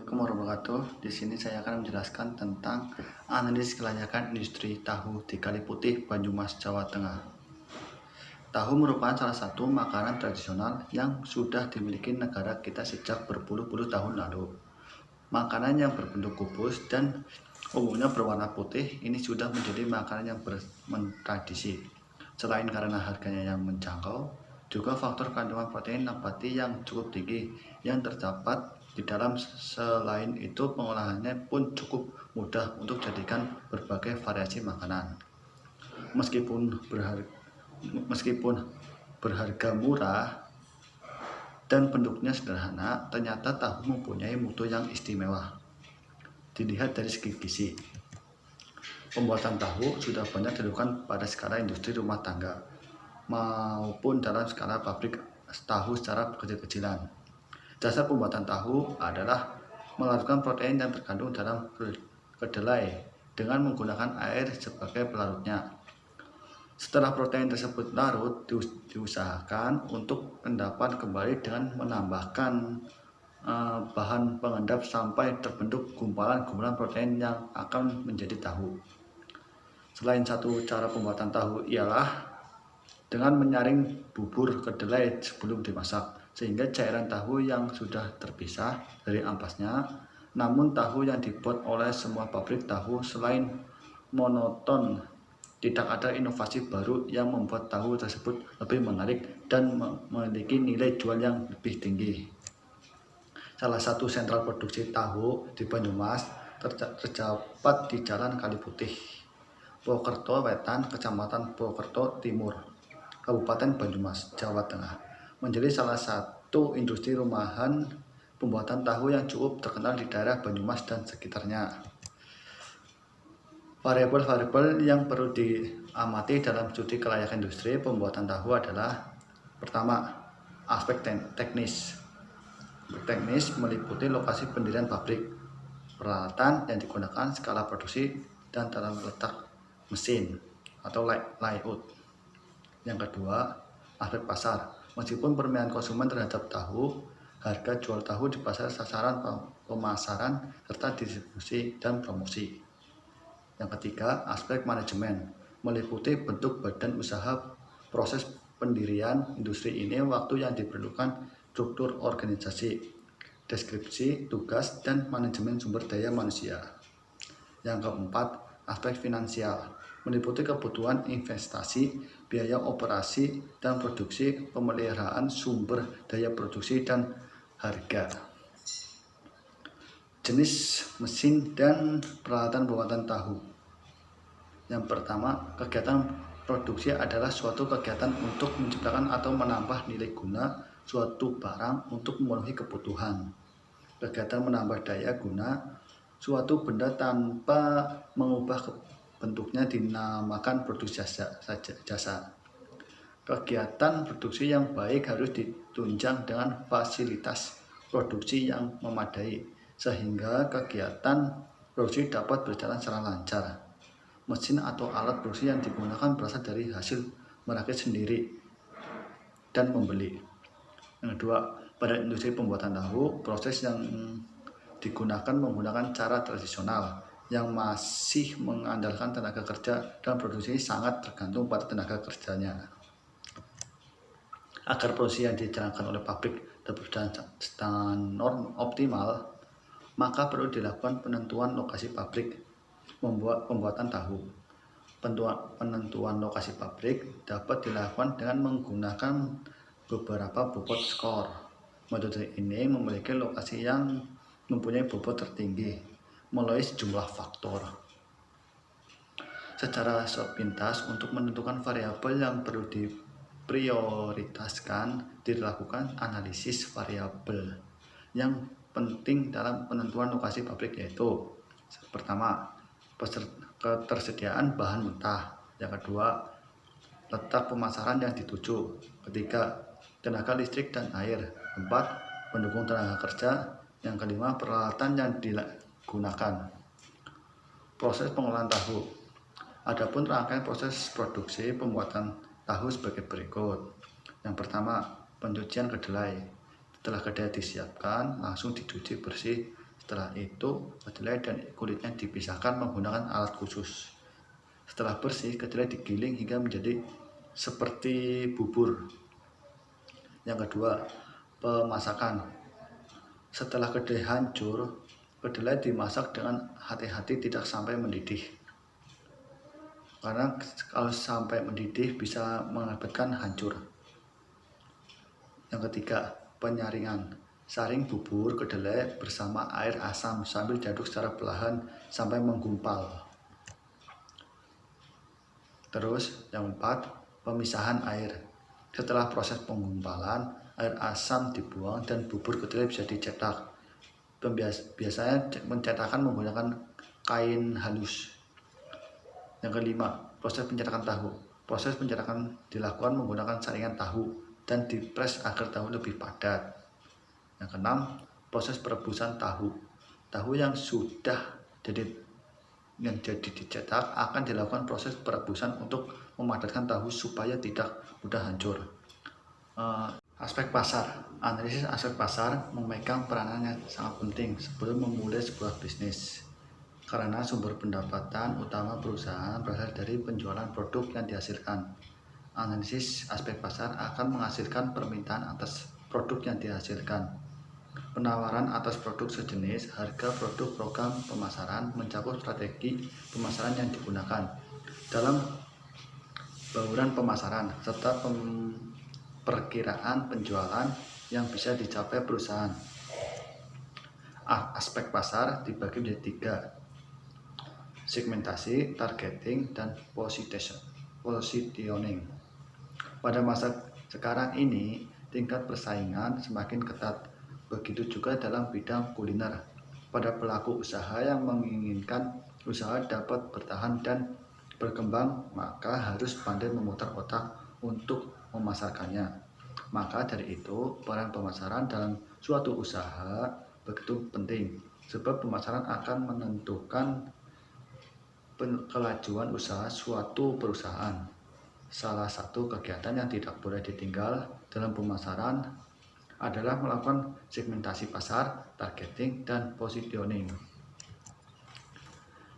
Assalamualaikum warahmatullahi wabarakatuh. Di sini saya akan menjelaskan tentang analisis kelayakan industri tahu di Kaliputih, Banyumas, Jawa Tengah. Tahu merupakan salah satu makanan tradisional yang sudah dimiliki negara kita sejak berpuluh-puluh tahun lalu. Makanan yang berbentuk kubus dan umumnya berwarna putih ini sudah menjadi makanan yang bertradisi. Selain karena harganya yang menjangkau, juga faktor kandungan protein nabati yang cukup tinggi yang terdapat di dalam. Selain itu, pengolahannya pun cukup mudah untuk dijadikan berbagai variasi makanan. Meskipun berharga murah dan bentuknya sederhana, ternyata tahu mempunyai mutu yang istimewa. Dilihat dari segi gizi, pembuatan tahu sudah banyak dilakukan pada skala industri rumah tangga maupun dalam skala pabrik tahu secara kecil-kecilan. Dasar pembuatan tahu adalah melarutkan protein yang terkandung dalam kedelai dengan menggunakan air sebagai pelarutnya. Setelah protein tersebut larut, diusahakan untuk endapan kembali dengan menambahkan bahan pengendap sampai terbentuk gumpalan-gumpalan protein yang akan menjadi tahu. Selain satu cara pembuatan tahu ialah dengan menyaring bubur kedelai sebelum dimasak, sehingga cairan tahu yang sudah terpisah dari ampasnya. Namun tahu yang dibuat oleh semua pabrik tahu selain monoton, tidak ada inovasi baru yang membuat tahu tersebut lebih menarik dan memiliki nilai jual yang lebih tinggi. Salah satu sentral produksi tahu di Banyumas terdapat di Jalan Kaliputih, Purwokerto Wetan, Kecamatan Purwokerto Timur, Kabupaten Banyumas, Jawa Tengah, menjadi salah satu industri rumahan pembuatan tahu yang cukup terkenal di daerah Banyumas dan sekitarnya. Variabel-variabel yang perlu diamati dalam studi kelayakan industri pembuatan tahu adalah: pertama, aspek teknis. Teknis meliputi lokasi pendirian pabrik, peralatan yang digunakan, skala produksi, dan tata letak mesin atau layout. Yang kedua, aspek pasar. Meskipun permintaan konsumen terhadap tahu, harga jual tahu di pasar, sasaran pemasaran, serta distribusi dan promosi. Yang ketiga, aspek manajemen. Meliputi bentuk badan usaha, proses pendirian industri ini, waktu yang diperlukan, struktur organisasi, deskripsi tugas, dan manajemen sumber daya manusia. Yang keempat, aspek finansial. Meliputi kebutuhan investasi, biaya operasi dan produksi, pemeliharaan sumber daya produksi, dan harga. Jenis mesin dan peralatan pembuatan tahu. Yang pertama, kegiatan produksi adalah suatu kegiatan untuk menciptakan atau menambah nilai guna suatu barang untuk memenuhi kebutuhan. Kegiatan menambah daya guna suatu benda tanpa mengubah bentuknya dinamakan produksi jasa. Kegiatan produksi yang baik harus ditunjang dengan fasilitas produksi yang memadai, sehingga kegiatan produksi dapat berjalan secara lancar. Mesin atau alat produksi yang digunakan berasal dari hasil merakit sendiri dan membeli. Yang kedua, pada industri pembuatan tahu, proses yang digunakan menggunakan cara tradisional yang masih mengandalkan tenaga kerja, dan produksi sangat tergantung pada tenaga kerjanya. Agar produksi yang dijalankan oleh pabrik dapat berjalan secara optimal, maka perlu dilakukan penentuan lokasi pabrik pembuatan tahu. Penentuan lokasi pabrik dapat dilakukan dengan menggunakan beberapa bobot skor. Metode ini memiliki lokasi yang mempunyai bobot tertinggi melalui sejumlah faktor. Secara sepintas, untuk menentukan variabel yang perlu diprioritaskan, dilakukan analisis variabel yang penting dalam penentuan lokasi pabrik, yaitu: pertama, ketersediaan bahan mentah. Yang kedua, letak pemasaran yang dituju. Ketiga, tenaga listrik dan air. Keempat, pendukung tenaga kerja. Yang kelima, peralatan yang digunakan. Proses pengolahan tahu. Adapun rangkaian proses produksi pembuatan tahu sebagai berikut. Yang pertama, pencucian kedelai. Setelah kedelai disiapkan, langsung dicuci bersih Setelah itu, kedelai dan kulitnya dipisahkan menggunakan alat khusus. Setelah bersih, kedelai digiling hingga menjadi seperti bubur. Yang kedua, pemasakan. Setelah kedelai hancur, kedelai dimasak dengan hati-hati tidak sampai mendidih. Karena kalau sampai mendidih bisa mengakibatkan hancur. Yang ketiga, penyaringan. Saring bubur kedelai bersama air asam sambil diaduk secara perlahan sampai menggumpal. Terus yang keempat, pemisahan air. Setelah proses penggumpalan, air asam dibuang dan bubur kedelai bisa dicetak. Biasanya mencetakan menggunakan kain halus. Yang kelima, proses pencetakan tahu. Proses pencetakan dilakukan menggunakan saringan tahu dan dipres agar tahu lebih padat. Yang keenam, proses perebusan tahu. Tahu yang jadi dicetak akan dilakukan proses perebusan untuk memadatkan tahu supaya tidak mudah hancur. Aspek pasar. Analisis aspek pasar memegang peranan yang sangat penting sebelum memulai sebuah bisnis. Karena sumber pendapatan utama perusahaan berasal dari penjualan produk yang dihasilkan. Analisis aspek pasar akan menghasilkan permintaan atas produk yang dihasilkan. Penawaran atas produk sejenis, harga produk, program pemasaran, mencakup strategi pemasaran yang digunakan dalam bauran pemasaran, serta perkiraan penjualan yang bisa dicapai perusahaan. Aspek pasar dibagi menjadi tiga: segmentasi, targeting, dan positioning. Pada masa sekarang ini, tingkat persaingan semakin ketat. Begitu juga dalam bidang kuliner. Pada pelaku usaha yang menginginkan usaha dapat bertahan dan berkembang, maka harus pandai memutar otak untuk memasarkannya. Maka dari itu, peran pemasaran dalam suatu usaha begitu penting, sebab pemasaran akan menentukan kelajuan usaha suatu perusahaan. Salah satu kegiatan yang tidak boleh ditinggal dalam pemasaran adalah melakukan segmentasi pasar, targeting, dan positioning.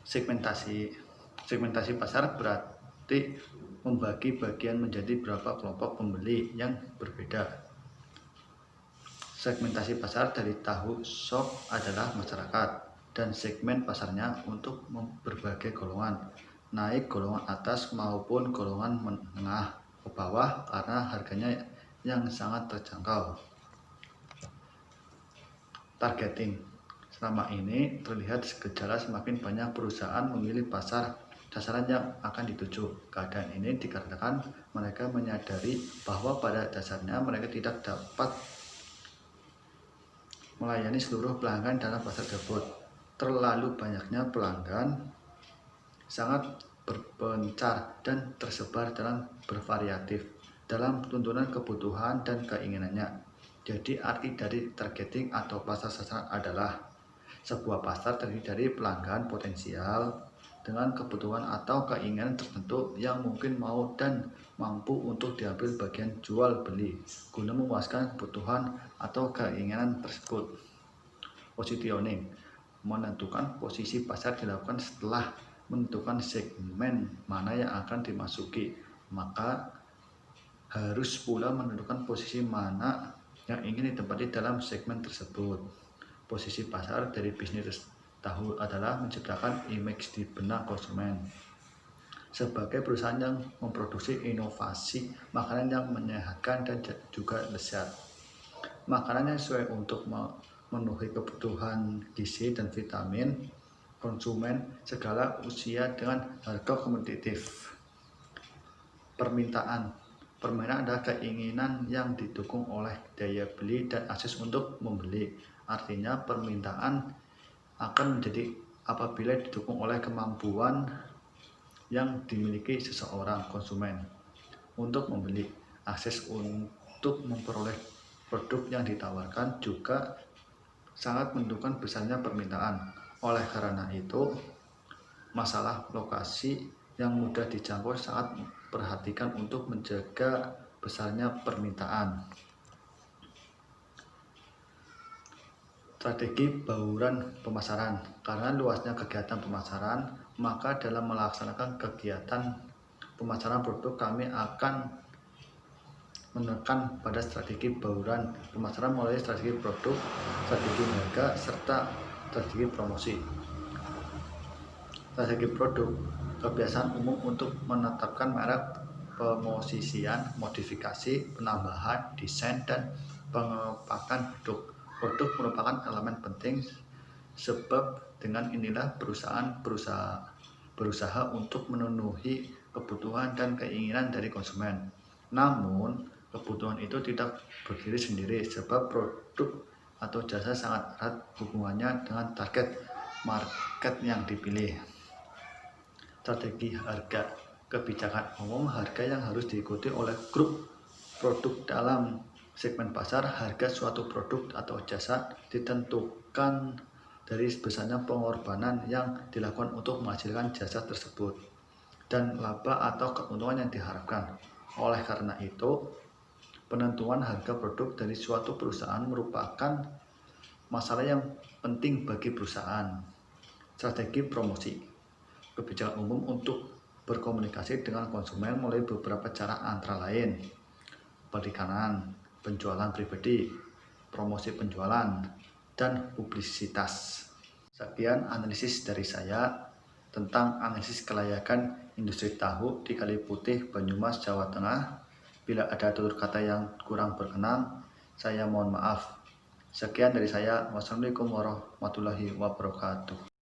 Segmentasi pasar berarti membagi bagian menjadi beberapa kelompok pembeli yang berbeda. Segmentasi pasar dari tahu shop adalah masyarakat, dan segmen pasarnya untuk berbagai golongan, naik golongan atas maupun golongan menengah ke bawah karena harganya yang sangat terjangkau. Targeting. Selama ini terlihat gejala semakin banyak perusahaan memilih pasar sasaran yang akan dituju. Keadaan ini dikarenakan mereka menyadari bahwa pada dasarnya mereka tidak dapat melayani seluruh pelanggan dalam pasar tersebut. Terlalu banyaknya pelanggan sangat berpencar dan tersebar dalam bervariatif dalam tuntunan kebutuhan dan keinginannya. Jadi arti dari targeting atau pasar sasaran adalah sebuah pasar terdiri dari pelanggan potensial dengan kebutuhan atau keinginan tertentu yang mungkin mau dan mampu untuk diambil bagian jual beli guna memuaskan kebutuhan atau keinginan tersebut. Positioning. Menentukan posisi pasar dilakukan setelah menentukan segmen mana yang akan dimasuki, maka harus pula menentukan posisi mana yang ingin ditempati dalam segmen tersebut. Posisi pasar dari bisnis tahu adalah menciptakan image di benak konsumen. Sebagai perusahaan yang memproduksi inovasi makanan yang menyehatkan dan juga lezat, makanan yang sesuai untuk memenuhi kebutuhan gizi dan vitamin konsumen segala usia dengan harga kompetitif. Permintaan adalah keinginan yang didukung oleh daya beli dan akses untuk membeli. Artinya permintaan akan menjadi apabila didukung oleh kemampuan yang dimiliki seseorang konsumen untuk membeli. Akses untuk memperoleh produk yang ditawarkan juga sangat menentukan besarnya permintaan. Oleh karena itu, masalah lokasi yang mudah dijangkau sangat perhatikan untuk menjaga besarnya permintaan. Strategi bauran pemasaran. Karena luasnya kegiatan pemasaran, maka dalam melaksanakan kegiatan pemasaran produk kami akan menekan pada strategi bauran pemasaran mulai strategi produk, strategi harga, serta strategi promosi. Strategi produk, kebiasaan umum untuk menetapkan merek, pemosisian, modifikasi, penambahan, desain, dan pengepakan produk. Produk merupakan elemen penting sebab dengan inilah perusahaan berusaha untuk memenuhi kebutuhan dan keinginan dari konsumen. Namun, kebutuhan itu tidak berdiri sendiri sebab produk atau jasa sangat erat hubungannya dengan target market yang dipilih. Strategi harga, kebijakan umum harga yang harus diikuti oleh grup produk dalam segmen pasar. Harga suatu produk atau jasa ditentukan dari besarnya pengorbanan yang dilakukan untuk menghasilkan jasa tersebut dan laba atau keuntungan yang diharapkan. Oleh karena itu, penentuan harga produk dari suatu perusahaan merupakan masalah yang penting bagi perusahaan. Strategi promosi, kebijakan umum untuk berkomunikasi dengan konsumen melalui beberapa cara antara lain perikanan, penjualan pribadi, promosi penjualan, dan publisitas. Sekian analisis dari saya tentang analisis kelayakan industri tahu di Kaliputih, Banyumas, Jawa Tengah. Bila ada tutur kata yang kurang berkenan, saya mohon maaf. Sekian dari saya. Wassalamualaikum warahmatullahi wabarakatuh.